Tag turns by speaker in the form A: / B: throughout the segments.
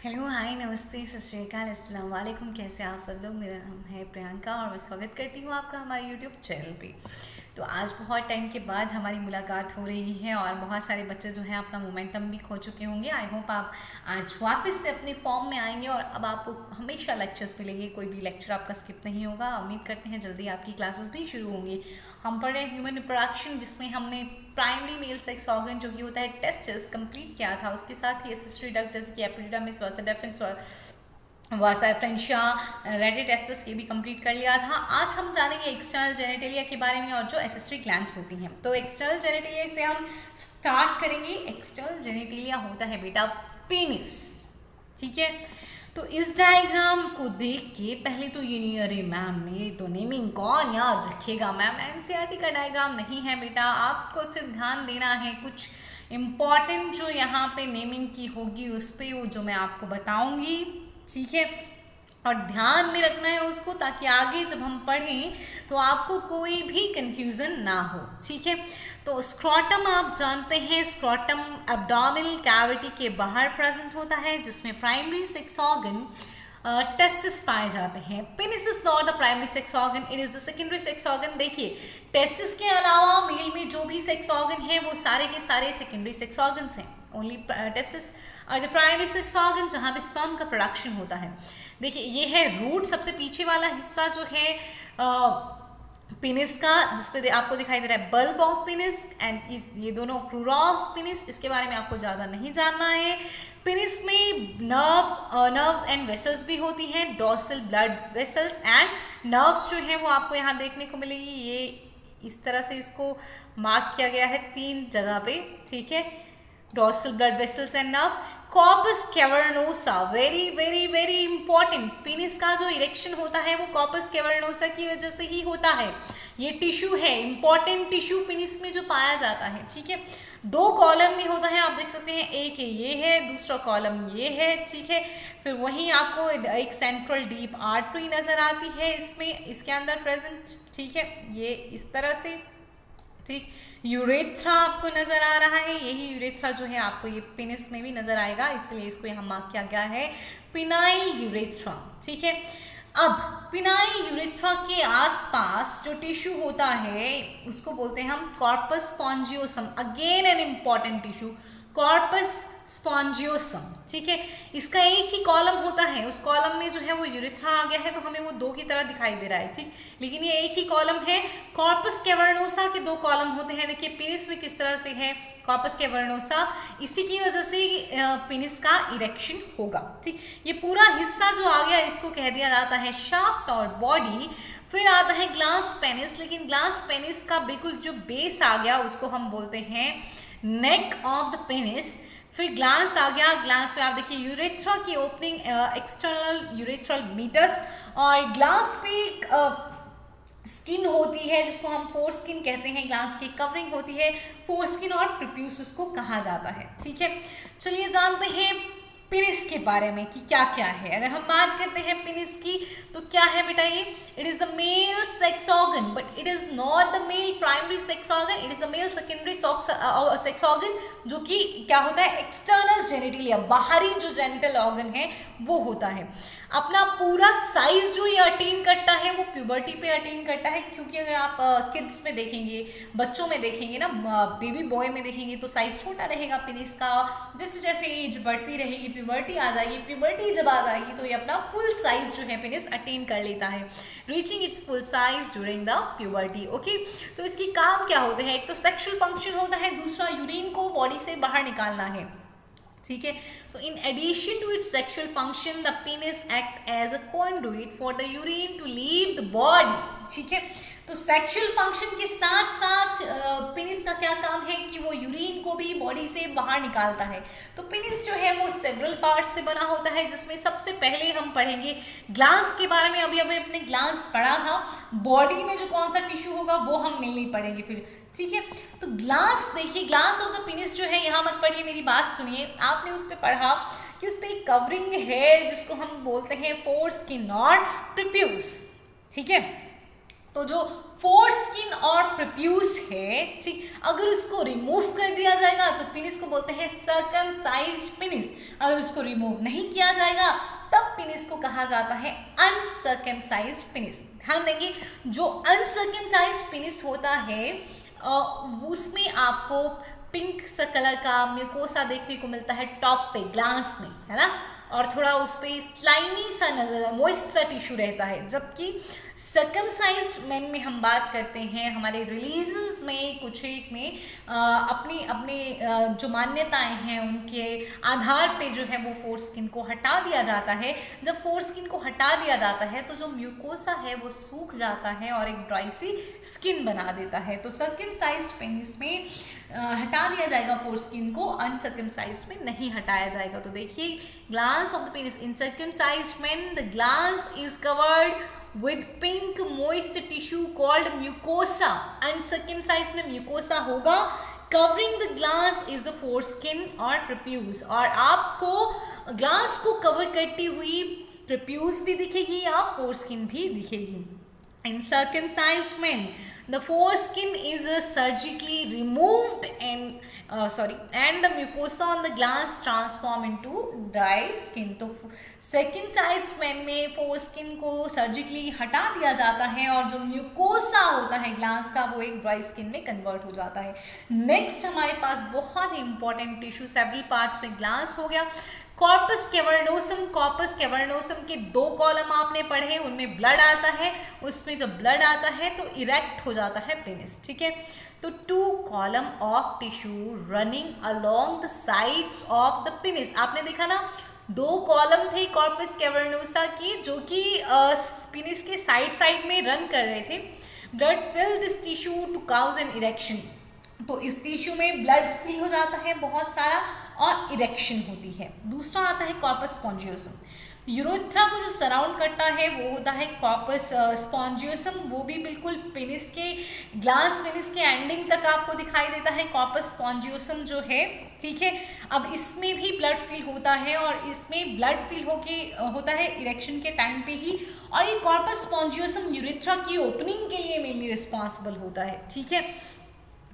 A: Hello, हाय, नमस्ते, सत श्री अकाल, अस्सलाम वालेकुम। कैसे आप सब लोग। मेरा नाम है प्रियंका और मैं स्वागत करती हूँ आपका हमारे यूट्यूब चैनल पे। तो आज बहुत टाइम के बाद हमारी मुलाकात हो रही है और बहुत सारे बच्चे जो हैं अपना मोमेंटम भी खो चुके होंगे। आई होप आप आज वापस से अपने फॉर्म में आएंगे और अब आपको हमेशा लेक्चर्स मिलेंगे, कोई भी लेक्चर आपका स्किप नहीं होगा। उम्मीद करते हैं जल्दी आपकी क्लासेस भी शुरू होंगी। हम पढ़ रहे हैं ह्यूमन रिप्रोडक्शन, जिसमें हमने प्राइमरी मेल सेक्स ऑर्गन जो कि होता है टेस्टिस कंप्लीट किया था। उसके साथ ही एसिस्ट्री डक्ट जैसे कि एपिडिडमिस, वासा डेफरेंस और वासा एफरेंशिया, रेडिट टेस्टिस ये भी कंप्लीट कर लिया था। आज हम जानेंगे एक्सटर्नल जेनिटेलिया के बारे में और जो एसिस्ट्री ग्लैंड्स होती हैं। तो एक्सटर्नल जेनिटेलिया से हम स्टार्ट करेंगे। एक्सटर्नल जेनिटेलिया होता है बेटा पेनिस, ठीक है। तो इस डायग्राम को देख के पहले तो ये नहीं, अरे मैम ये तो नेमिंग कौन याद रखेगा। मैम एनसीईआरटी का डायग्राम नहीं है बेटा, आपको सिर्फ ध्यान देना है कुछ इम्पॉर्टेंट जो यहाँ पे नेमिंग की होगी उस पर, वो जो मैं आपको बताऊंगी, ठीक है। और ध्यान में रखना है उसको, ताकि आगे जब हम पढ़ें तो आपको कोई भी कंफ्यूजन ना हो, ठीक है। तो स्क्रॉटम आप जानते हैं, स्क्रॉटम एब्डोमिनल कैविटी के बाहर प्रेजेंट होता है, जिसमें प्राइमरी सेक्स ऑर्गन टेस्टिस पाए जाते हैं। Penis is not the primary sex organ, it is the secondary sex organ. देखिए, टेस्टिस के अलावा मेल में जो भी सेक्स ऑर्गन है वो सारे के सारे सेकेंडरी सेक्स ऑर्गन्स हैं। Only testis are the primary sex organ, जहाँ पे स्पर्म का प्रोडक्शन होता है। देखिए, ये है रूट, सबसे पीछे वाला हिस्सा जो है पेनिस का, जिसपे आपको दिखाई दे रहा है बल्ब ऑफ पेनिस एंड ये दोनों क्रूरा ऑफ पेनिस। इसके बारे में आपको ज़्यादा नहीं जानना है। पेनिस में नर्व्स एंड वेसल्स भी होती हैं, dorsal blood vessels and nerves जो है वो आपको यहाँ देखने को मिलेगी। ये इस तरह से इसको मार्क किया गया है 3 जगह पे, ठीक है। Dorsal blood vessels and nerves. Corpus cavernosa, very very very important. Penis का जो इरेक्शन होता है वो कॉर्पस कैवर्नोसा की वजह से ही होता है। ये टिश्यू है, इंपॉर्टेंट टिश्यू पेनिस में जो पाया जाता है, ठीक है। 2 कॉलम में होता है, आप देख सकते हैं, एक ये है, दूसरा कॉलम ये है, ठीक है। फिर वहीं आपको एक सेंट्रल डीप आर्टरी नजर आती है इसमें, इसके अंदर प्रेजेंट, ठीक है, ये इस तरह से, ठीक। यूरेथ्रा आपको नजर आ रहा है, यही यूरेथ्रा जो है आपको ये पेनिस में भी नजर आएगा, इसलिए इसको यहाँ मार्क किया गया है पिनाइल यूरेथ्रा, ठीक है। अब पिनाइल यूरेथ्रा के आसपास जो टिश्यू होता है उसको बोलते हैं हम corpus spongiosum. Again an important tissue, corpus spongiosum, ठीक है। इसका एक ही कॉलम होता है, उस कॉलम में जो है वो यूरेथ्रा आ गया है तो हमें वो 2 की तरह दिखाई दे रहा है, ठीक। लेकिन ये एक ही कॉलम है। कॉर्पस कैवर्नोसा के 2 कॉलम होते हैं। देखिए पेनिस में किस तरह से है कॉर्पस कैवर्नोसा, इसी की वजह से पेनिस का इरेक्शन होगा, ठीक। ये पूरा हिस्सा जो आ गया इसको कह दिया जाता है शाफ्ट और बॉडी। फिर आता है ग्लास पेनिस, लेकिन ग्लास पेनिस का बिल्कुल जो बेस आ गया उसको हम बोलते हैं नेक ऑफ द पेनिस। फिर ग्लांस आ गया, ग्लांस में आप देखिए यूरेथ्रा की ओपनिंग, एक्सटर्नल यूरेथ्रल मीटस, और ग्लांस पे स्किन होती है जिसको हम फोर स्किन कहते हैं। ग्लांस की कवरिंग होती है, फोर स्किन और प्रिप्यूस उसको कहा जाता है, ठीक है। चलिए जानते हैं पेनिस के बारे में कि क्या क्या है। अगर हम बात करते हैं पेनिस की तो क्या है बेटा, ये it is the male sex organ but it is not the male primary sex organ, it is the male secondary sex organ, जो कि क्या होता है एक्सटर्नल जेनिटेलिया, बाहरी जो जेनिटल ऑर्गन है वो होता है। अपना पूरा साइज जो ये अटेन करता है वो प्यूबर्टी पे अटेन करता है, क्योंकि अगर आप किड्स में देखेंगे, बच्चों में देखेंगे ना, बेबी बॉय में देखेंगे तो साइज छोटा रहेगा पेनिस का। जैसे जैसे एज बढ़ती रहेगी प्यूबर्टी आ जाएगी, प्यूबर्टी जब आ जाएगी तो ये अपना फुल साइज जो है पेनिस अटेन कर लेता है, reaching it's full size during the puberty, okay. तो इसकी काम क्या होते हैं, एक तो सेक्सुअल फंक्शन होता है, दूसरा यूरिन को बॉडी से बाहर निकालना है, ठीक है। तो in addition to its sexual function the penis act as a conduit for the urine to leave the body, ठीक है। तो सेक्सुअल फंक्शन के साथ साथ पेनिस का क्या काम है कि वो यूरिन को भी बॉडी से बाहर निकालता है। तो पेनिस जो है वो सेवरल पार्ट से बना होता है, जिसमें सबसे पहले हम पढ़ेंगे ग्लांस के बारे में। अभी अभी अपने ग्लांस पढ़ा था, बॉडी में जो कौन सा टिश्यू होगा वो हम नहीं पढ़ेंगे फिर, ठीक है। तो ग्लास देखिए, ग्लास ऑफ द पेनिस जो है, यहाँ मत पढ़िए, मेरी बात सुनिए। आपने उस पर पढ़ा कि उस पर एक कवरिंग है जिसको हम बोलते हैं फोर स्किन और प्रिप्यूस, ठीक है। तो जो फोर स्किन और प्रिप्यूस है, ठीक, अगर उसको रिमूव कर दिया जाएगा, तो पेनिस को बोलते हैं सर्कमसाइज्ड पेनिस। अगर उसको रिमूव नहीं किया जाएगा तब पेनिस को कहा जाता है अनसर्कमसाइज्ड पेनिस। ध्यान देंगे, जो अनसर्कमसाइज्ड पेनिस होता है उसमें आपको पिंक सा कलर का म्यूकोसा देखने को मिलता है टॉप पे, ग्लांस में, है ना, और थोड़ा उस पर स्लाइमी सा नजर, मॉइस्ट सा टिश्यू रहता है। जबकि सर्कमसाइज्ड मेन में हम बात करते हैं, हमारे रिलीजन्स में कुछ एक में अपने जो मान्यताएं हैं उनके आधार पे जो है वो फोर स्किन को हटा दिया जाता है। जब फोर स्किन को हटा दिया जाता है तो जो म्यूकोसा है वो सूख जाता है और एक ड्राई सी स्किन बना देता है। तो सर्कमसाइज्ड पेनिस में हटा दिया जाएगा फोर स्किन को, अनसर्कमसाइज्ड में नहीं हटाया जाएगा। तो देखिए, glans of the penis in circumcised men the glans is covered with pink moist tissue called mucosa। uncircumcised में mucosa होगा। covering the glass is the foreskin or prepuce, और आपको ग्लास को कवर करती हुई prepuce भी दिखेगी या foreskin भी दिखेगी। in circumcised men the foreskin is surgically removed and the mucosa on the glass transform into dry skin। तो सर्कमसाइज्ड मैन में फोरस्किन को सर्जिकली हटा दिया जाता है और जो म्यूकोसा होता है ग्लास का वो एक ड्राई स्किन में कन्वर्ट हो जाता है। नेक्स्ट हमारे पास बहुत ही इंपॉर्टेंट टिश्यू सेवरल पार्ट्स में ग्लास हो गया। कॉर्पस कैवर्नोसम, कॉर्पस कैवर्नोसम के 2 कॉलम आपने पढ़े, उनमें ब्लड आता है, उसमें जब ब्लड आता है तो इरेक्ट हो जाता है पेनिस, ठीक है। तो 2 column of tissue running along the sides of the penis, आपने देखा ना 2 कॉलम थे कॉर्पस कैवर्नोसा की जो कि पेनिस के साइड में रन कर रहे थे। Blood fill this tissue to cause an erection, तो इस टिश्यू में ब्लड फिल हो जाता है बहुत सारा और इरेक्शन होती है। दूसरा आता है कॉर्पस स्पॉन्जियोसम, यूरेथ्रा को जो सराउंड करता है वो होता है कॉर्पस स्पॉन्जियोसम, वो भी बिल्कुल पेनिस के ग्लास पेनिस के एंडिंग तक आपको दिखाई देता है कॉर्पस स्पॉन्जियोसम जो है, ठीक है। अब इसमें भी ब्लड फिल होता है और इसमें ब्लड फिल होता है इरेक्शन के टाइम पे ही, और ये कॉर्पस स्पॉन्जियोसम यूरेथ्रा की ओपनिंग के लिए मेनली रिस्पॉन्सिबल होता है, ठीक है।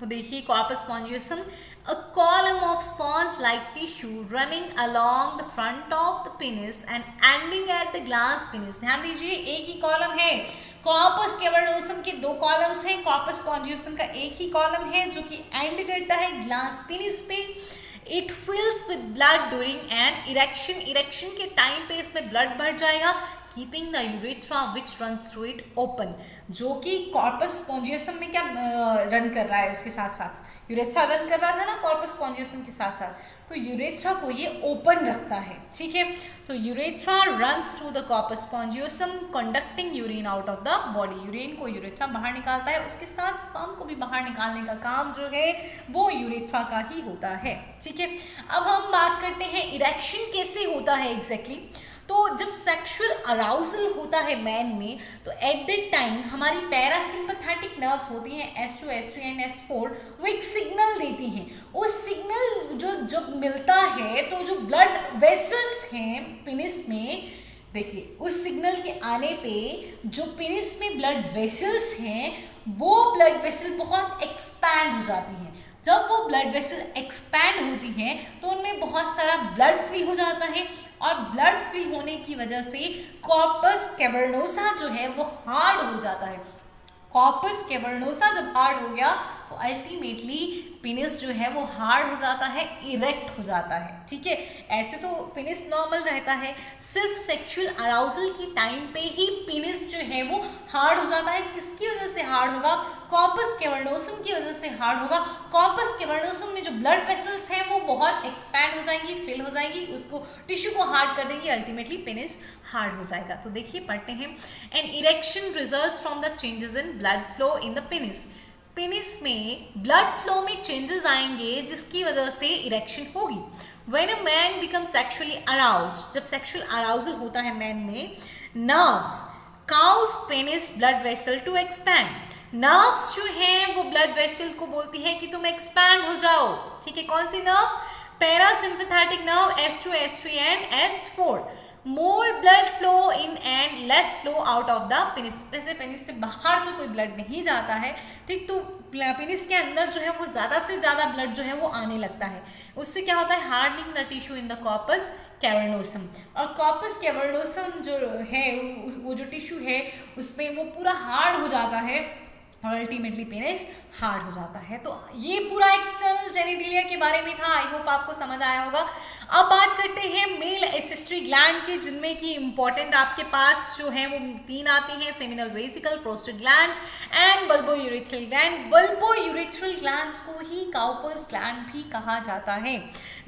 A: तो देखिए corpus spongiosum, a column of sponge-like tissue running along the front of the penis and ending at the glans penis। ध्यान दीजिए, एक ही कॉलम है, कॉर्पस कैवर्नोसम के 2 कॉलम्स हैं, कॉर्पस स्पॉन्जियोसम का एक ही कॉलम है जो कि एंड करता है ग्लास पेनिस पे। It fills with blood during an erection, erection के टाइम पे इसमें ब्लड भर जाएगा, keeping the urethra which runs through it open, जो कि कॉर्पस स्पॉन्जियोसम में क्या रन कर रहा है, उसके साथ साथ यूरेथ्रा रन कर रहा था ना कॉर्पस स्पॉन्जियोसम के साथ साथ, तो यूरेथ्रा को ये ओपन रखता है, ठीक है। तो urethra runs through the corpus spongiosum conducting urine out of the body, urine को यूरेथ्रा बाहर निकालता है, उसके साथ स्पर्म को भी बाहर निकालने का काम जो है वो यूरेथ्रा का ही होता है, ठीक है। अब हम बात करते हैं इरेक्शन कैसे होता है एग्जैक्टली। तो जब सेक्सुअल अराउजल होता है मैन में, तो एट दैट टाइम हमारी पैरासिम्पैथेटिक नर्व्स होती हैं S2, S3 एंड S4, वो एक सिग्नल देती हैं। उस सिग्नल जो जब मिलता है तो जो ब्लड वेसल्स हैं पेनिस में, देखिए उस सिग्नल के आने पे जो पेनिस में ब्लड वेसल्स हैं वो ब्लड वेसल बहुत एक्सपैंड हो जाती हैं। जब वो ब्लड वेसल एक्सपैंड होती हैं तो उनमें बहुत सारा ब्लड फिल हो जाता है, और ब्लड फिल होने की वजह से कॉर्पस कैवर्नोसा जो है वो हार्ड हो जाता है। कॉर्पस कैवर्नोसा जब हार्ड हो गया तो अल्टीमेटली पेनिस जो है वो हार्ड हो जाता है, इरेक्ट हो जाता है, ठीक है। ऐसे तो पेनिस नॉर्मल रहता है, सिर्फ सेक्सुअल अराउजल की टाइम पे ही पेनिस जो है वो हार्ड हो जाता है। किसकी वजह से हार्ड होगा? कॉर्पस कैवर्नोसम की वजह से हार्ड होगा। कॉर्पस कैवर्नोसम में जो ब्लड वेसल्स हैं वो बहुत एक्सपैंड हो जाएंगी, फिल हो जाएंगी, उसको टिश्यू को हार्ड कर देंगी, अल्टीमेटली पेनिस हार्ड हो जाएगा। तो देखिए पढ़ते हैं, an erection results from the changes in blood flow in the penis. Penis में ब्लड फ्लो में चेंजेस आएंगे जिसकी वजह से इरेक्शन होगी। When a man become sexually aroused, जब सेक्सुअल अराउजल होता है मैन में, nerves cause penis blood vessel to expand. Nerves जो हैं वो ब्लड वेसल को बोलती है कि तुम एक्सपैंड हो जाओ, ठीक है। कौन सी nerves? Parasympathetic nerve S2, S3 and S4। More blood flow in and less flow out of the penis. जैसे पेनिस से बाहर तो कोई ब्लड नहीं जाता है, ठीक, तो पेनिस के अंदर जो है वो ज़्यादा से ज़्यादा ब्लड जो है वो आने लगता है। उससे क्या होता है, hardening the tissue in the corpus cavernosum. और कॉर्पस कैवर्नोसम जो है वो जो टिश्यू है उसमें वो पूरा हार्ड हो जाता है और अल्टीमेटली पेनिस हार्ड हो जाता है। तो ये पूरा एक्सटर्नल जेनिटेलिया के बारे में था, आई होप आपको समझ आया होगा। अब बात करते हैं मेल एसेस्ट्री ग्लैंड की, जिनमें कि इंपॉर्टेंट आपके पास जो है वो 3 आती हैं, seminal vesicle, prostate glands and bulbourethral gland. Bulbourethral glands को ही काउपर्स ग्लैंड भी कहा जाता है।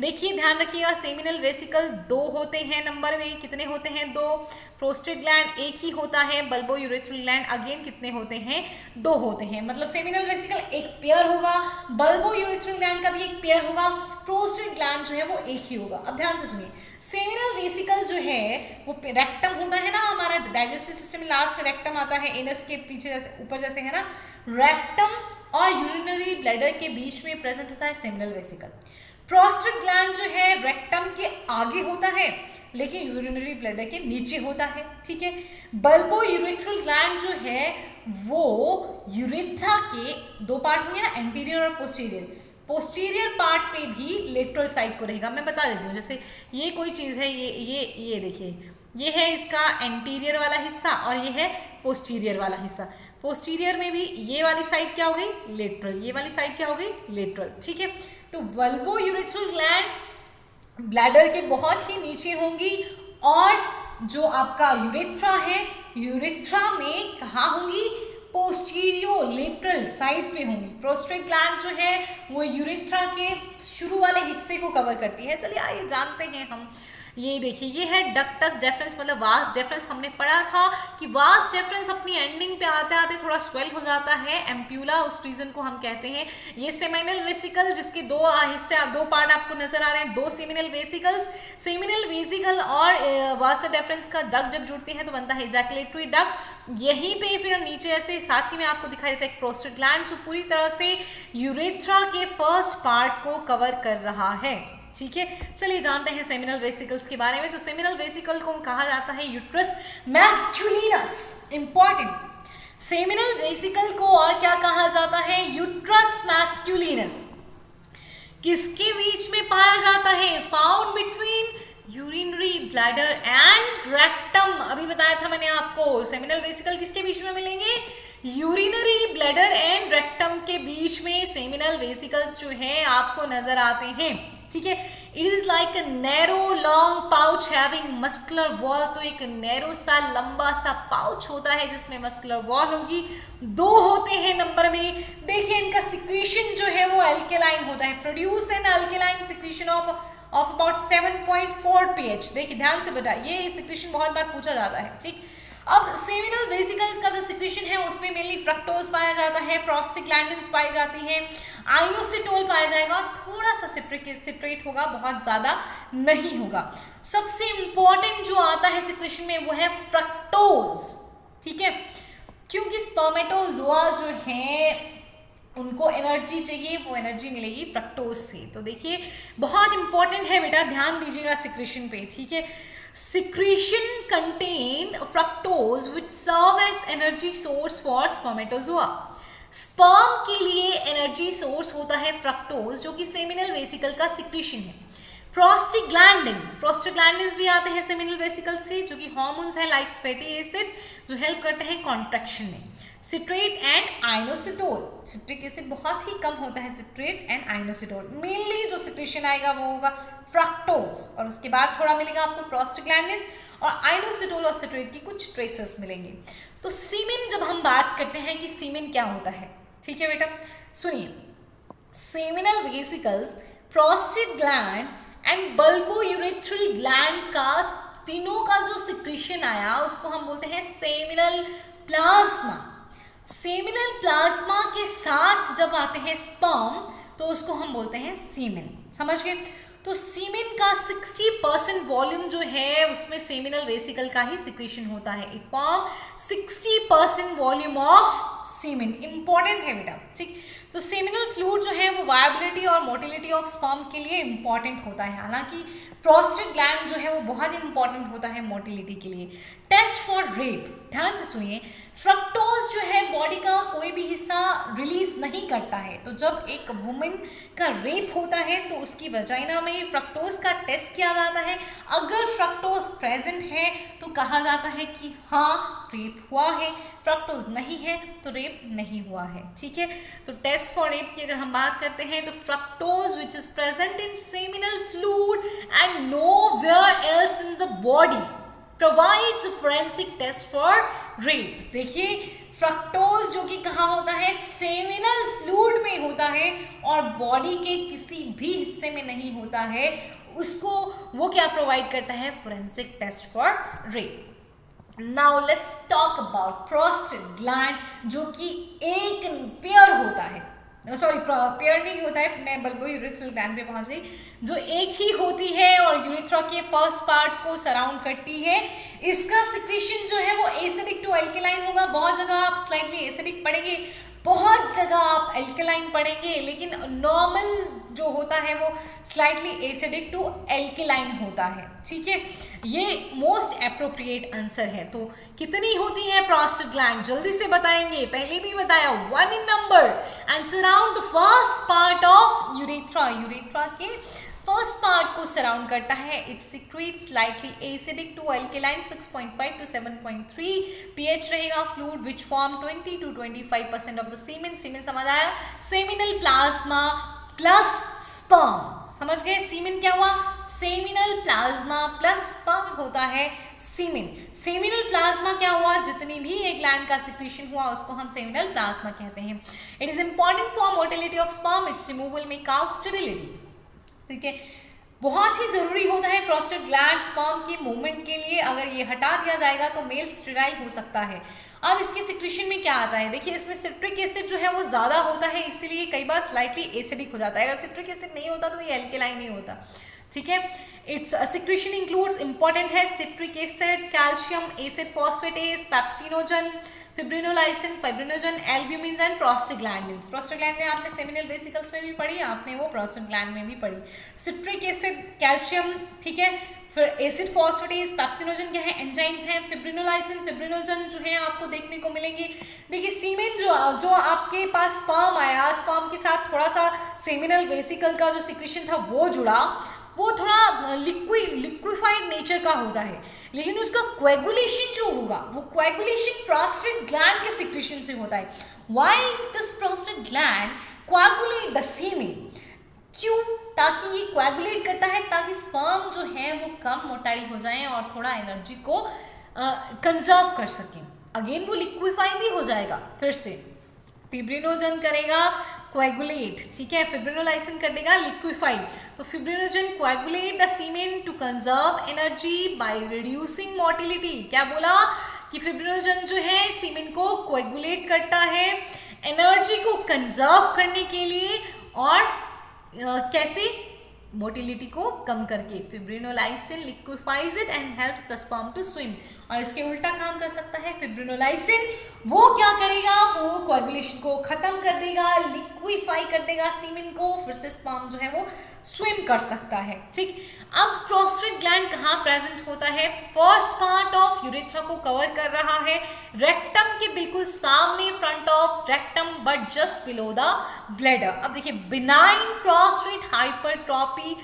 A: देखिए ध्यान रखिएगा, सेमिनल वेसिकल 2 होते हैं, नंबर में कितने होते हैं, 2। प्रोस्टेट ग्लैंड 1 ही होता है। बल्बोयूरेथ्रल ग्लैंड अगेन कितने होते हैं, 2 होते हैं। मतलब सेमिनल वेसिकल एक पेयर होगा, बल्बोयूरेथ्रल ग्लैंड का भी एक पेयर होगा, प्रोस्टेट ग्लैंड जो है वो एक ही होगा। अब ध्यान से सुनिए, सेमिनल वेसिकल जो है वो रेक्टम होता है ना, हमारा डाइजेस्टिव सिस्टम में लास्ट में रेक्टम आता है, एनस के पीछे जैसे ऊपर जैसे है ना, रेक्टम और यूरिनरी ब्लैडर के बीच में प्रेजेंट होता है सेमिनल वेसिकल। प्रोस्टेट ग्लैंड जो है रेक्टम के आगे होता है लेकिन यूरिनरी ब्लैडर के नीचे होता है, ठीक है। बल्बोयूरेथ्रल ग्लैंड जो है वो यूरेथ्रा के 2 पार्ट होंगे ना, एंटीरियर और पोस्टीरियर। पोस्टीरियर पार्ट पे भी लेटरल साइड को रहेगा। मैं बता देती हूँ, जैसे ये कोई चीज़ है, ये देखिए, ये है इसका एंटीरियर वाला हिस्सा और ये है पोस्टीरियर वाला हिस्सा। पोस्टीरियर में भी ये वाली साइड क्या हो गई, लेटरल, ये वाली साइड क्या हो गई, लेटरल, ठीक है। तो बल्बोयूरेथ्रल ग्लैंड ब्लैडर के बहुत ही नीचे होंगी और जो आपका यूरेथ्रा है, यूरेथ्रा में कहाँ होंगी, पोस्टीरियो लेटरल साइड पे होंगी। प्रोस्टेट ग्लैंड जो है वो यूरेथ्रा के शुरू वाले हिस्से को कवर करती है। चलिए आइए जानते हैं हम। ये देखिए, ये है डक्टस डेफरेंस, मतलब वास डेफरेंस। हमने पढ़ा था कि वास डेफरेंस अपनी एंडिंग पे आते आते थोड़ा स्वेल हो जाता है, एम्प्यूला उस रीजन को हम कहते हैं। ये सेमिनल वेसिकल जिसके 2 हिस्से, 2 पार्ट आपको नजर आ रहे हैं, 2 सेमिनल वेसिकल्स। सेमिनल वेसिकल और वास डेफरेंस का डक्ट जब जुड़ते हैं तो बनता है इजैकुलेटरी डक्ट। यहीं पे फिर नीचे ऐसे साथ ही में आपको दिखाई देता है एक प्रोस्टेट ग्लैंड जो पूरी तरह से यूरेथ्रा के फर्स्ट पार्ट को कवर कर रहा है, ठीक है। चलिए जानते हैं सेमिनल वेसिकल्स के बारे में। तो सेमिनल वेसिकल को कहा जाता है यूट्रस मैस्कुलिनस, इंपॉर्टेंट। सेमिनल वेसिकल को और क्या कहा जाता है, यूट्रस मैस्कुलिनस। किसके बीच में पाया जाता है, found between urinary bladder and rectum. अभी बताया था मैंने आपको, सेमिनल वेसिकल किसके बीच में मिलेंगे, यूरिनरी ब्लैडर एंड रेक्टम के बीच में सेमिनल वेसिकल्स जो हैं आपको नजर आते हैं, ठीक है। It is like a narrow long pouch having muscular wall. तो एक नैरो सा लंबा सा पाउच होता है जिसमें मस्कुलर वॉल होगी। 2 होते हैं नंबर में। देखिए इनका सिक्रीशन जो है वो अल्केलाइन होता है, produce an alkaline secretion of about 7.4 pH। देखिए ध्यान से बेटा, ये सिक्रीशन बहुत बार पूछा जाता है, ठीक। अब सेमिनल वेसिकल का जो सिक्रीशन है उसमें मेनली फ्रक्टोज पाया जाता है, प्रोस्टाग्लैंडिन्स पाई जाती हैं, आइनोसिटोल पाया जाएगा, थोड़ा सा सिट्रेट होगा, बहुत ज्यादा नहीं होगा। सबसे इंपॉर्टेंट जो आता है सिक्रीशन में वो है फ्रक्टोज, ठीक है, क्योंकि स्पर्मेटोजोआ जो है उनको एनर्जी चाहिए, वो एनर्जी मिलेगी फ्रक्टोज से। तो देखिए बहुत इंपॉर्टेंट है बेटा, ध्यान दीजिएगा सिक्रीशन पे, ठीक है। Secretion contain fructose which serve as energy source for spermatozoa. Sperm के लिए एनर्जी सोर्स होता है फ्रक्टोज जो कि सेमिनल वेसिकल का सिक्रीशन है। प्रोस्टाग्लैंडिन्स भी आते हैं सेमिनल वेसिकल से जो कि हार्मोन्स हैं लाइक फैटी एसिड्स जो हेल्प करते हैं कॉन्ट्रैक्शन में। Citrate and inositol, citric acid बहुत ही कम होता है, सिट्रेट एंड आइनोसिटोल। मेनली जो सिक्रीशन आएगा वो होगा फ्रक्टोज और उसके बाद थोड़ा मिलेगा आपको प्रोस्टाग्लैंडिन्स और आइनोसिटोल और सिट्रेट की कुछ ट्रेसेस मिलेंगे। तो सीमेन जब हम बात करते हैं कि सीमेन क्या होता है, ठीक है बेटा, सुनिए। Seminal vesicles, prostate gland and bulbourethral gland का तीनों का जो सिक्रीशन आया उसको हम बोलते हैं सेमिनल प्लाज्मा। सेमिनल प्लाज्मा के साथ जब आते हैं स्पर्म तो उसको हम बोलते हैं सीमेन, समझ गए। तो सीमेन का 60% वॉल्यूम जो है उसमें सेमिनल वेसिकल का ही सिक्रीशन होता है। It form 60% volume of semen, important है बेटा, ठीक। तो सेमिनल फ्लूइड जो है वो वायबिलिटी और मोटिलिटी ऑफ स्पर्म के लिए इंपॉर्टेंट होता है। हालांकि प्रोस्टेट ग्लैंड जो है वो बहुत इंपॉर्टेंट होता है मोटिलिटी के लिए। टेस्ट फॉर रेप, ध्यान से सुनिए, फ्रक्टोज जो है बॉडी का कोई भी हिस्सा रिलीज नहीं करता है। तो जब एक वुमेन का रेप होता है तो उसकी वजाइना में फ्रक्टोज का टेस्ट किया जाता है। अगर फ्रक्टोज प्रेजेंट है तो कहा जाता है कि हाँ रेप हुआ है, फ्रक्टोज नहीं है तो रेप नहीं हुआ है। ठीक है, तो टेस्ट फॉर रेप की अगर हम बात करते हैं तो fructose which is present in seminal fluid and nowhere else in the body provides a forensic test for rape। देखिए फ्रक्टोज जो कि कहाँ होता है, सेमिनल फ्लूइड में होता है और बॉडी के किसी भी हिस्से में नहीं होता है, उसको वो क्या प्रोवाइड करता है, forensic test for rape. Now let's talk about prostate gland जो कि एक पेयर होता है, सॉरी पेयर नहीं होता है, मैं बल्बो यूरेथ्रल ग्लैंड पे पहुंच गई, जो एक ही होती है और यूरेथ्रा के फर्स्ट पार्ट को सराउंड करती है। इसका सिक्रीशन जो है वो एसिडिक टू एल्केलाइन होगा। बहुत जगह आप स्लाइटली एसिडिक पढ़ेंगे, बहुत जगह आप एल्केलाइन पढ़ेंगे, लेकिन नॉर्मल जो होता है वो स्लाइटली एसिडिक टू एल्केलाइन होता है। ठीक है, ये मोस्ट एप्रोप्रिएट आंसर है। तो कितनी होती है प्रोस्टेट ग्लैंड, जल्दी से बताएंगे, पहले भी बताया 1 in number and surround the first part of urethra. Urethra के फर्स्ट पार्ट को सराउंड करता है। It secretes slightly acidic to alkaline 6.5 to 7.3 pH रहेगा। Fluid which form 20 to 25% of the semen. Semen समझ आया, सेमिनल प्लाज्मा प्लस स्पर्म, समझ गए। सीमेन क्या हुआ, सेमिनल प्लाज्मा प्लस स्पर्म होता है सीमेन। सेमिनल प्लाज्मा क्या हुआ, जितनी भी एक ग्लैंड का सिक्रीशन हुआ उसको हम सेमिनल प्लाज्मा कहते हैं। It is important for motility of sperm, it's removal में काउ स्टेरिलिटी। ठीक है, बहुत ही जरूरी होता है प्रोस्टेट ग्लैंड स्पर्म की मूवमेंट के लिए। अगर ये हटा दिया जाएगा तो मेल स्टेराइल हो सकता है। अब इसके सिक्रीशन में क्या आता है, देखिए इसमें सिट्रिक एसिड जो है वो ज़्यादा होता है, इसीलिए कई बार स्लाइटली एसिडिक हो जाता है। अगर सिट्रिक एसिड नहीं होता तो ये एल्केलाइन नहीं होता। ठीक है, इट्स सिक्रीशन इंक्लूड्स, इंपॉर्टेंट है, citric acid, calcium, acid phosphatase, pepsinogen, fibrinolysin, fibrinogen, albumin and prostaglandins. Prostaglandin आपने सेमिनल वेसिकल्स में भी पढ़ी, आपने वो प्रोस्टाग्लैंड में भी पढ़ी। सिट्रिक एसिड, कैल्शियम, ठीक है, फिर एसिड फॉस्फेटेज, पेप्सिनोजन क्या है, एंजाइम्स हैं, फिब्रिनोलाइसिन, फिब्रिनोजन जो है आपको देखने को मिलेंगे। देखिए सीमेन जो आपके पास स्पर्म आया, स्पर्म के साथ थोड़ा सा सेमिनल वेसिकल का जो सिक्रीशन था वो जुड़ा, वो थोड़ा लिक्विफाइड नेचर का होता है, लेकिन उसका कोएगुलेशन जो होगा वो कोएगुलेशन प्रोस्टेट ग्लैंड के सिक्रीशन से होता है। Why this prostate gland coagulate the semen, क्यों, ताकि ये कोएगुलेट करता है ताकि स्पर्म जो है वो कम मोटाइल हो जाए और थोड़ा एनर्जी को कंजर्व कर सकें। अगेन वो लिक्विफाई भी हो जाएगा, फिर से फिब्रिनोजन करेगा कोएगुलेट, ठीक है, फिब्रिनोलाइसिन करेगा लिक्विफाइड। तो fibrinogen coagulate the semen to conserve energy by reducing motility. क्या बोला कि फिब्रिनोजन जो है सीमेन को कोएगुलेट करता है एनर्जी को कंजर्व करने के लिए, और कैसे, मोटिलिटी को कम करके। Fibrinolysin liquefies it and helps the sperm to swim. और इसके उल्टा काम कर सकता है फिब्रिनोलाइसिन, वो क्या करेगा, वो कोएगुलेशन को खत्म कर देगा, लिक्विफाई कर देगा सीमेन को, फिर से स्पर्म जो है वो स्विम कर सकता है। ठीक, अब प्रोस्टेट ग्लैंड कहाँ प्रेजेंट होता है, फर्स्ट पार्ट ऑफ यूरेथ्रा को कवर कर रहा है, रेक्टम के बिल्कुल सामने, front of rectum but just below the bladder. अब देखिए बिनाइन प्रोस्टेट हाइपरट्रॉपी,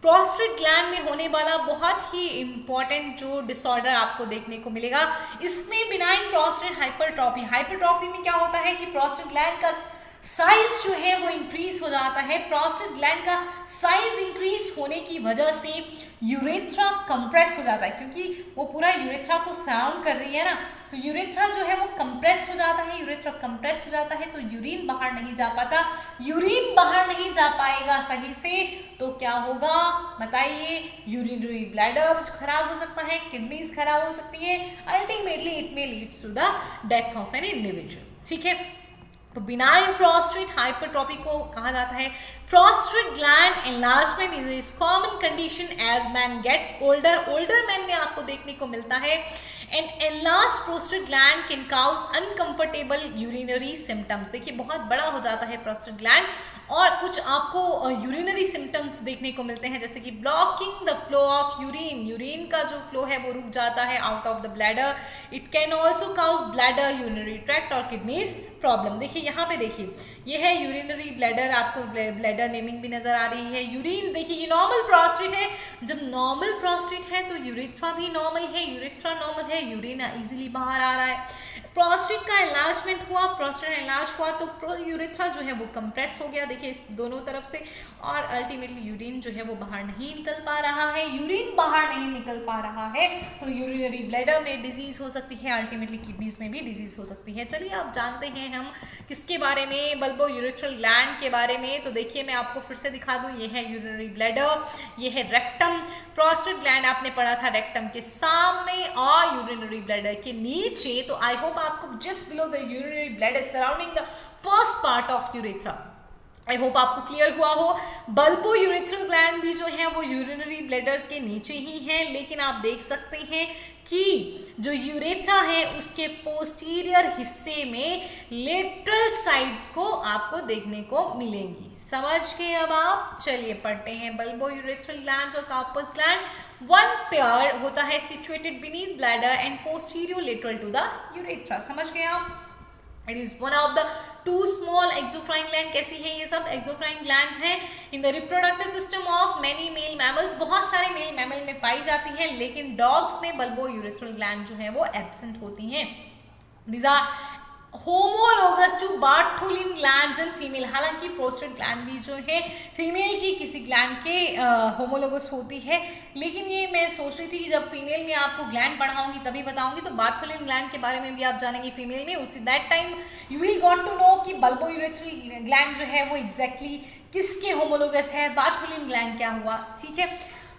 A: प्रोस्टेट ग्लैंड में होने वाला बहुत ही इंपॉर्टेंट जो डिसऑर्डर आपको देखने को मिलेगा, इसमें बिनाइन प्रोस्टेट हाइपरट्रॉपी। हाइपरट्रॉपी में क्या होता है कि प्रोस्टेट ग्लैंड का साइज जो है वो इंक्रीज हो जाता है। प्रोस्टेट ग्लैंड का साइज इंक्रीज होने की वजह से यूरेथ्रा कंप्रेस हो जाता है, क्योंकि वो पूरा यूरेथ्रा को सराउंड कर रही है ना, तो यूरेथ्रा जो है वो कंप्रेस हो जाता है। यूरेथ्रा कंप्रेस हो जाता है तो यूरिन बाहर नहीं जा पाता, यूरिन बाहर नहीं जा पाएगा सही से तो क्या होगा बताइए, यूरिनरी ब्लैडर खराब हो सकता है, किडनीज खराब हो सकती है, ultimately it may leads to the death of an individual. ठीक है, तो बिनाइन प्रोस्टेट हाइपरट्रॉपी को कहा जाता है prostate gland enlargement is common condition as man get older. Older man में आपको देखने को मिलता है। An enlarge prostate gland can cause uncomfortable urinary symptoms. देखिए बहुत बड़ा हो जाता है प्रोस्टेट ग्लैंड और कुछ आपको यूरिनरी सिम्टम्स देखने को मिलते हैं, जैसे कि blocking the flow of urine, urine का जो फ्लो है वो रुक जाता है out of the bladder. It can also cause bladder, urinary tract और किडनीज प्रॉब्लम। देखिए यहाँ पे देखिए ये है यूरिनरी ब्लैडर, आपको ब्लैडर नेमिंग भी नजर आ रही है। यूरिन देखिए ये नॉर्मल प्रोस्टेट है, जब नॉर्मल प्रोस्टेट है तो यूरेथ्रा भी नॉर्मल है, यूरेथ्रा नॉर्मल है, यूरिन इजीली बाहर आ रहा है। प्रोस्टेट का एनलार्जमेंट हुआ, प्रोस्टेट एनलार्ज हुआ तो यूरेथ्रा जो है वो कंप्रेस हो गया, देखिए दोनों तरफ से, और अल्टीमेटली यूरिन जो है वो बाहर नहीं निकल पा रहा है। यूरिन बाहर नहीं निकल पा रहा है तो यूरिनरी ब्लैडर में डिजीज हो सकती है, अल्टीमेटली किडनीज में भी डिजीज हो सकती है। चलिए आप जानते हैं हम किसके बारे में, बल्बो यूरेथ्रल ग्लैंड के बारे में। तो देखिए मैं आपको फिर से दिखा दूं, ये है यूरिनरी ब्लैडर, ये है रेक्टम। प्रोस्टेट ग्लैंड आपने पढ़ा था रेक्टम के सामने और यूरिनरी ब्लैडर के नीचे। तो आई होप आपको just below the urinary bladder surrounding the first part of urethra, I hope आपको क्लियर हुआ हो। बल्बो यूरेथ्रल ग्लैंड भी जो है वो यूरिनरी ब्लैडर के नीचे ही है, लेकिन आप देख सकते हैं कि जो यूरेथ्रा है उसके पोस्टीरियर हिस्से में लेटरल साइड्स को आपको देखने को मिलेंगी। समझ गए अब आप? चलिए पढ़ते हैं बल्बो यूरेथ्रल ग्लैंड्स और कार्पस ग्लैंड। वन पेयर होता है situated beneath bladder and posterior lateral to the urethra. समझ गए आप? It is one of the two small exocrine gland। कैसी है ये सब? exocrine gland है in the reproductive system of many male mammals। बहुत सारे मेल मैमल में पाई जाती है, लेकिन डॉग्स में बल्बो यूरेथ्रल ग्लैंड जो है वो एब्सेंट होती हैं। These are homologous to Bartholin glands in female. हालांकि प्रोस्टेट ग्लैंड भी जो है फीमेल की किसी ग्लैंड के होमोलोगस होती है, लेकिन ये मैं सोच रही थी कि जब फीमेल में आपको ग्लैंड पढ़ाऊंगी तभी बताऊंगी, तो बार्थोलिन ग्लैंड के बारे में भी आप जानेंगे फीमेल में। उसी that time you will got to know कि बल्बो यूरेथ्रल ग्लैंड जो है वो एग्जैक्टली किसके होमोलोगस है, बार्थोलिन ग्लैंड क्या हुआ। ठीक है,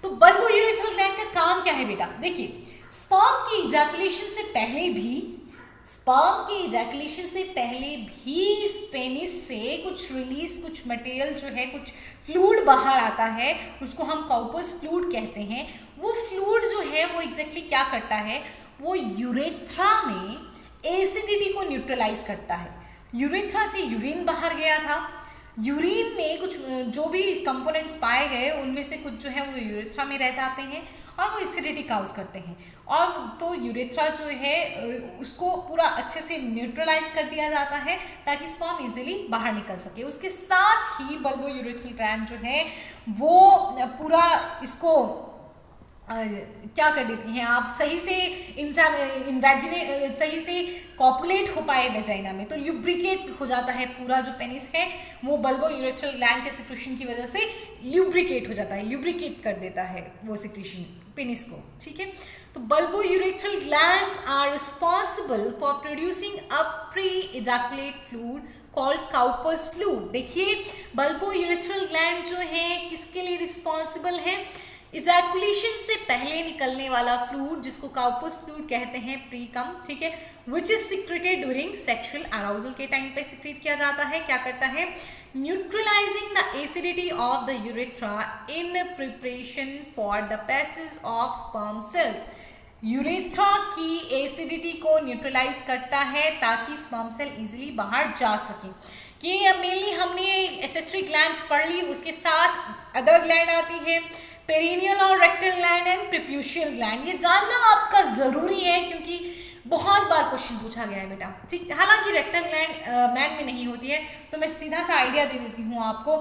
A: तो बल्बो यूरेथ्रल ग्लैंड का काम क्या है बेटा? देखिए स्पर्म की इजैकुलेशन से पहले भी, स्पर्म के इजैकुलेशन से पहले भी पेनिस से कुछ रिलीज, कुछ मटेरियल जो है, कुछ फ्लूइड बाहर आता है, उसको हम काउपस फ्लूइड कहते हैं। वो फ्लूइड जो है वो एग्जैक्टली क्या करता है, वो यूरेथ्रा में एसिडिटी को न्यूट्रलाइज करता है। यूरेथ्रा से यूरिन बाहर गया था, यूरिन में कुछ जो भी कंपोनेंट्स पाए गए उनमें से कुछ जो है वो यूरेथ्रा में रह जाते हैं और वो एसिडिटी काउज करते हैं, और तो यूरेथ्रा जो है उसको पूरा अच्छे से न्यूट्रलाइज कर दिया जाता है ताकि स्पर्म इजीली बाहर निकल सके। उसके साथ ही बल्बो यूरेथ्रल ग्लैंड जो है वो पूरा इसको क्या कर देती हैं, आप सही से सही से कॉपुलेट हो पाए वेजाइना में, तो ल्यूब्रिकेट हो जाता है पूरा जो पेनिस है वो बल्बो यूरेथ्रल ग्लैंड के सिक्रेशन की वजह से ल्यूब्रिकेट हो जाता है, ल्यूब्रिकेट कर देता है वो सिक्रेशन पेनिस को। ठीक है, तो bulbourethral glands are responsible for producing a pre ejaculate fluid called cowper's fluid. देखिए बल्बो यूरेथ्रल ग्लैंड जो है किसके लिए रिस्पॉन्सिबल है? इजैकुलेशन से पहले निकलने वाला फ्लूइड जिसको काउपस फ्लूइड कहते हैं, प्रीकम। ठीक है, which is secreted during sexual arousal के टाइम पे सिक्रेट किया जाता है। क्या करता है? Neutralising the acidity of the urethra in preparation for the passage of sperm cells. Urethra की एसिडिटी को न्यूट्रलाइज करता है ताकि स्पर्म सेल इजीली बाहर जा सके। कि मेनली हमने एसेसरी ग्लैंड्स पढ़ ली, उसके साथ अदर ग्लैंड आती है, पेरिनियल और रेक्टल ग्लैंड एंड प्रीप्यूशियल ग्लैंड। ये जानना आपका जरूरी है क्योंकि बहुत बार क्वेश्चन पूछा गया है बेटा। ठीक, हालांकि रेक्टल ग्लैंड मैन में नहीं होती है, तो मैं सीधा सा आइडिया दे देती हूँ आपको।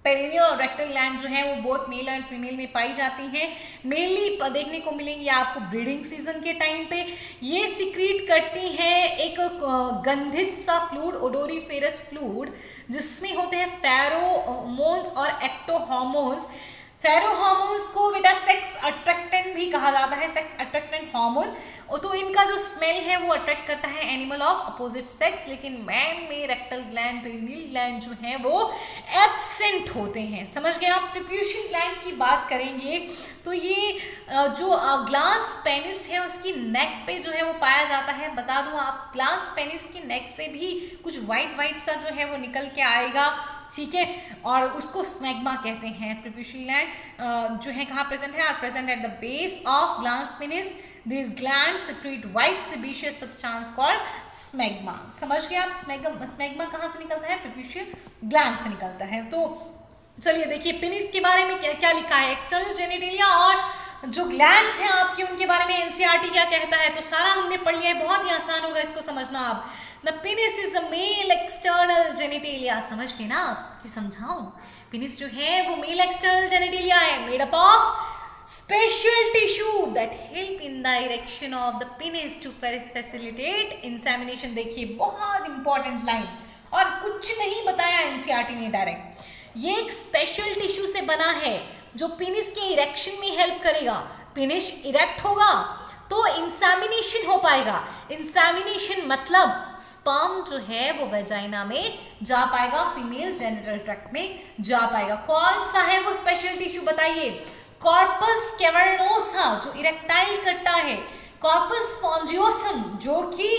A: पेरिनियल और रेक्टल ग्लैंड जो है वो बोथ मेल एंड फीमेल में पाई जाती हैं। मेनली देखने को मिलेंगी आपको ब्रीडिंग सीजन के टाइम पे। ये सिक्रीट करती हैं एक गंधित सा फ्लूइड, ओडोरीफेरस फ्लूइड, जिसमें होते हैं फेरोमोन्स और एक्टोहॉर्मोन्स। फेरोहॉर्मोन्स को बेटा सेक्स अट्रैक्टेंट भी कहा जाता है, सेक्स अट्रैक्टेंट हार्मोन। तो इनका जो स्मेल है वो अट्रैक्ट करता है एनिमल ऑफ अपोजिट सेक्स, लेकिन मैन में रेक्टल ग्लैंड, पेरिनियल ग्लैंड जो है वो एब्सेंट होते हैं। समझ गए आप? प्रीप्यूशियल ग्लैंड की बात करेंगे तो ये जो ग्लास पेनिस है उसकी नेक पे जो है वो पाया जाता है। बता दूं आप, ग्लास पेनिस की नेक से भी कुछ वाइट सा जो है वो निकल के आएगा। ठीक है, और उसको स्मैग्मा कहते हैं। प्रीप्यूशियल ग्लैंड जो है कहाँ प्रेजेंट है? Are present at the base of glans penis. These glands secrete white sebaceous substance called smegma. समझ गए आप? स्मेग्मा कहाँ से निकलता है? पेप्यूशियल ग्लैंड से निकलता है। तो चलिए देखिए पेनिस के बारे में क्या लिखा है, एक्सटर्नल जेनिटेलिया और जो ग्लैंड्स हैं आपके उनके बारे में एनसीईआरटी क्या कहता है, तो सारा हमने पढ़ लिया है, बहुत ही आसान होगा इसको समझना आप। The penis is the male external genitalia, समझ गए ना आप कि समझाऊं? पेनिस जो है वो मेल एक्सटर्नल जेनिटेलिया है, made up of special tissue that help in the erection of the penis to facilitate insemination। देखिए बहुत इंपॉर्टेंट लाइन, और कुछ नहीं बताया एनसीईआरटी ने डायरेक्ट, ये एक स्पेशल टिश्यू से बना है जो पेनिस के इरेक्शन में हेल्प करेगा। पेनिस इरेक्ट होगा तो इंसेमिनेशन हो पाएगा। इंसेमिनेशन मतलब स्पर्म जो है वो वेजाइना में जा पाएगा, फीमेल जेनिटल ट्रैक्ट में जा पाएगा। कौन सा है वो स्पेशल टिश्यू बताइए? कॉर्पस कैवर्नोसा जो इरेक्टाइल करता है, कॉर्पस स्पॉन्जियोसम जो कि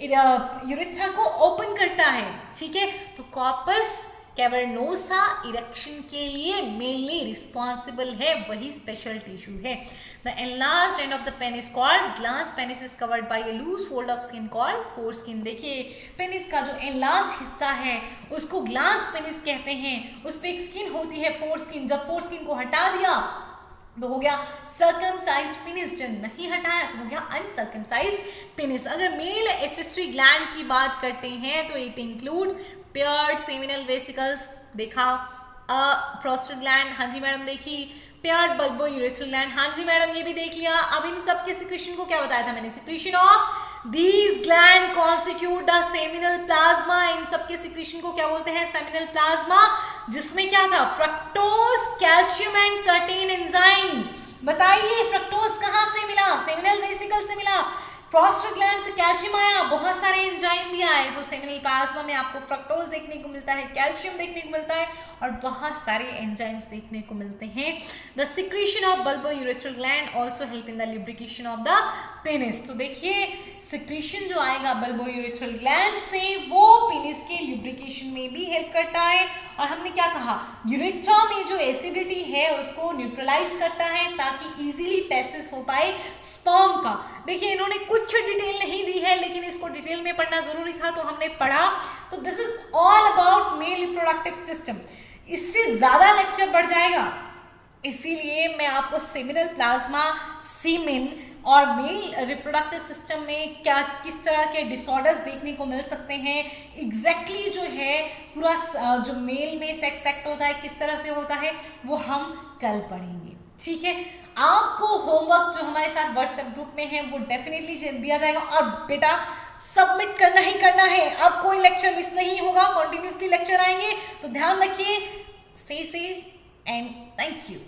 A: यूरेथ्रा को ओपन करता है, ठीक है। तो कॉर्पस कैवर्नोसा इरेक्शन के लिए मेनली रिस्पॉन्सिबल है, वही स्पेशल टिश्यू है। The enlarged end of the penis called glans penis is covered by a loose fold of skin called foreskin. देखिए पेनिस का जो एनलार्ज हिस्सा है उसको ग्लास पेनिस कहते हैं, उस पर एक स्किन होती है फोर स्किन। जब फोर स्किन को हटा दिया तो हो गया सर्कमसाइज्ड पेनिस, जब नहीं हटाया तो हो गया अनसर्कमसाइज्ड पेनिस। अगर मेल एसेसरी ग्लैंड की बात करते हैं तो it includes paired seminal vesicles, देखा, प्रोस्टेट ग्लैंड, हाँ जी मैडम देखी, पेयर्ड बल्बो यूरेथ्रल ग्लैंड, हाँ जी मैडम ये भी देख लिया। अब इन सब के सिक्रीशन को क्या बताया था मैंने? Secretion of these gland constitute the seminal plasma। इन सब के सिक्रीशन को क्या बोलते हैं? सेमिनल प्लाज्मा, जिसमें क्या था? Fructose, calcium and certain enzymes. बताइए फ्रक्टोज कहाँ से मिला? सेमिनल वेसिकल से मिला। प्रोस्टेट ग्लैंड से कैल्शियम आया, बहुत सारे एंजाइम भी आए, तो सेमिनल प्लाज्मा में आपको फ्रक्टोज देखने को मिलता है, कैल्शियम देखने को मिलता है और बहुत सारे एंजाइम्स देखने को मिलते हैं। The secretion of bulbo urethral gland also help in the lubrication of the penis. तो देखिए सिक्रीशन जो आएगा बल्बो यूरेथ्रल ग्लैंड से वो पेनिस के लुब्रिकेशन में भी हेल्प करता है। और हमने क्या कहा? यूरेथ्रा में जो एसिडिटी है उसको न्यूट्रलाइज करता है ताकि इजीली पैसेज हो पाए स्पर्म का। देखिए इन्होंने कुछ डिटेल नहीं दी है लेकिन इसको डिटेल में पढ़ना जरूरी था तो हमने पढ़ा। तो this is all about male reproductive system. इससे ज्यादा लेक्चर बढ़ जाएगा, इसीलिए मैं आपको सेमिनल प्लाज्मा, सीमेन और मेल रिप्रोडक्टिव सिस्टम में क्या किस तरह के डिसऑर्डर्स देखने को मिल सकते हैं, एग्जैक्टली जो है पूरा जो मेल में सेक्स एक्ट होता है किस तरह से होता है वो हम कल पढ़ेंगे, ठीक है। आपको होमवर्क जो हमारे साथ व्हाट्सएप ग्रुप में है वो डेफिनेटली दिया जाएगा और बेटा सबमिट करना ही करना है। अब कोई लेक्चर मिस नहीं होगा, कंटिन्यूसली लेक्चर आएंगे, तो ध्यान रखिए। Stay safe and thank you.